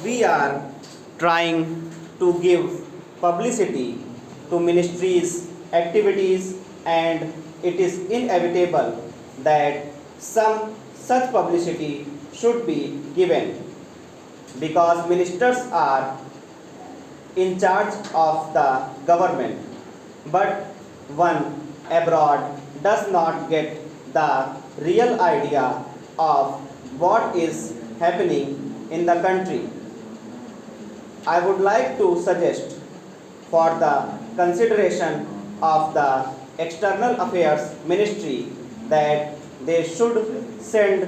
we are trying to give publicity to ministries' activities, and it is inevitable that some such publicity should be given because ministers are in charge of the government, but one abroad does not get the real idea of what is happening in the country. I would like to suggest for the consideration of the External Affairs Ministry that they should send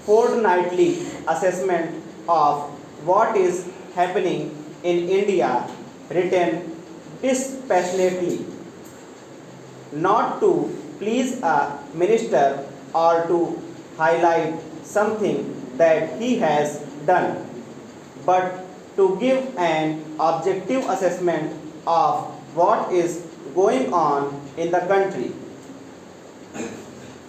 fortnightly assessment of what is happening in India written dispassionately, not to please a minister or to highlight something that he has done, but to give an objective assessment of what is going on in the country.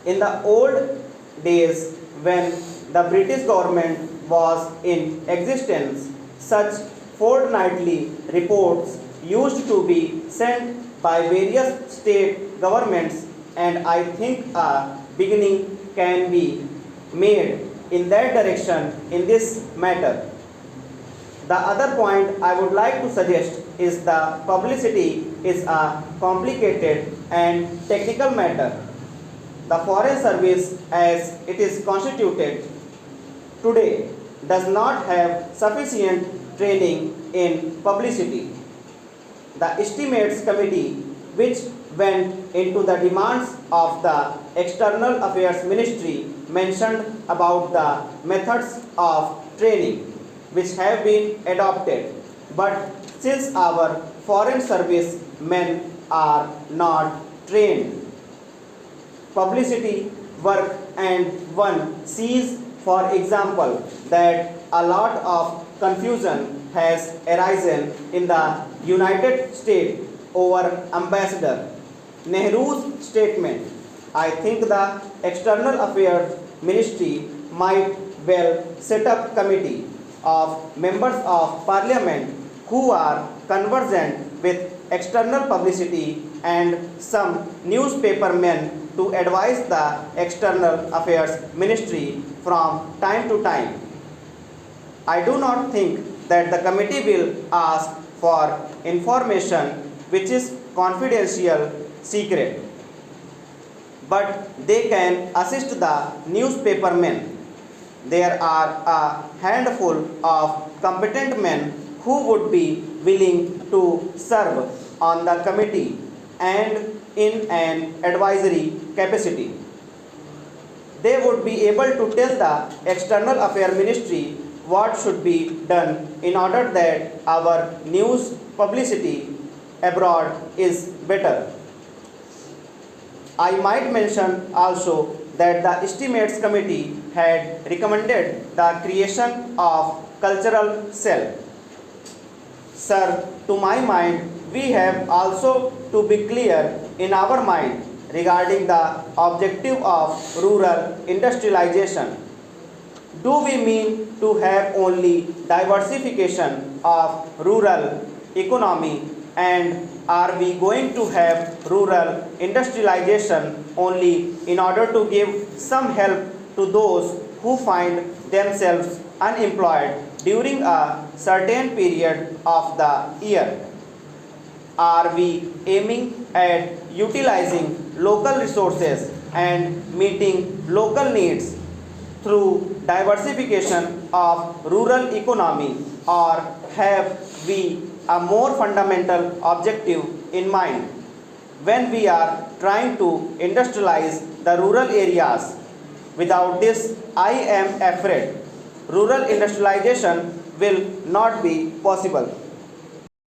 In the old days, when the British government was in existence, such fortnightly reports used to be sent by various state governments, and I think a beginning can be made in that direction in this matter. The other point I would like to suggest is the publicity is a complicated and technical matter. The Foreign Service, as it is constituted today, does not have sufficient training in publicity. The Estimates Committee, which went into the demands of the External Affairs Ministry, mentioned about the methods of training which have been adopted. But since our Foreign Service men are not trained, publicity work, and one sees, for example, that a lot of confusion has arisen in the United States over Ambassador Nehru's statement. I think the External Affairs Ministry might well set up committee of members of parliament who are conversant with external publicity and some newspaper men to advise the External Affairs Ministry from time to time. I do not think that the committee will ask for information which is confidential, secret, but they can assist the newspaper men. There are a handful of competent men who would be willing to serve on the committee and in an advisory capacity. They would be able to tell the External Affairs Ministry what should be done in order that our news publicity abroad is better. I might mention also that the Estimates Committee had recommended the creation of cultural cell. Sir, to my mind, we have also to be clear in our mind regarding the objective of rural industrialization. Do we mean to have only diversification of rural economy, and are we going to have rural industrialization only in order to give some help to those who find themselves unemployed during a certain period of the year? Are we aiming at utilizing local resources and meeting local needs through diversification of rural economy, or have we a more fundamental objective in mind when we are trying to industrialize the rural areas? Without this, I am afraid rural industrialization will not be possible.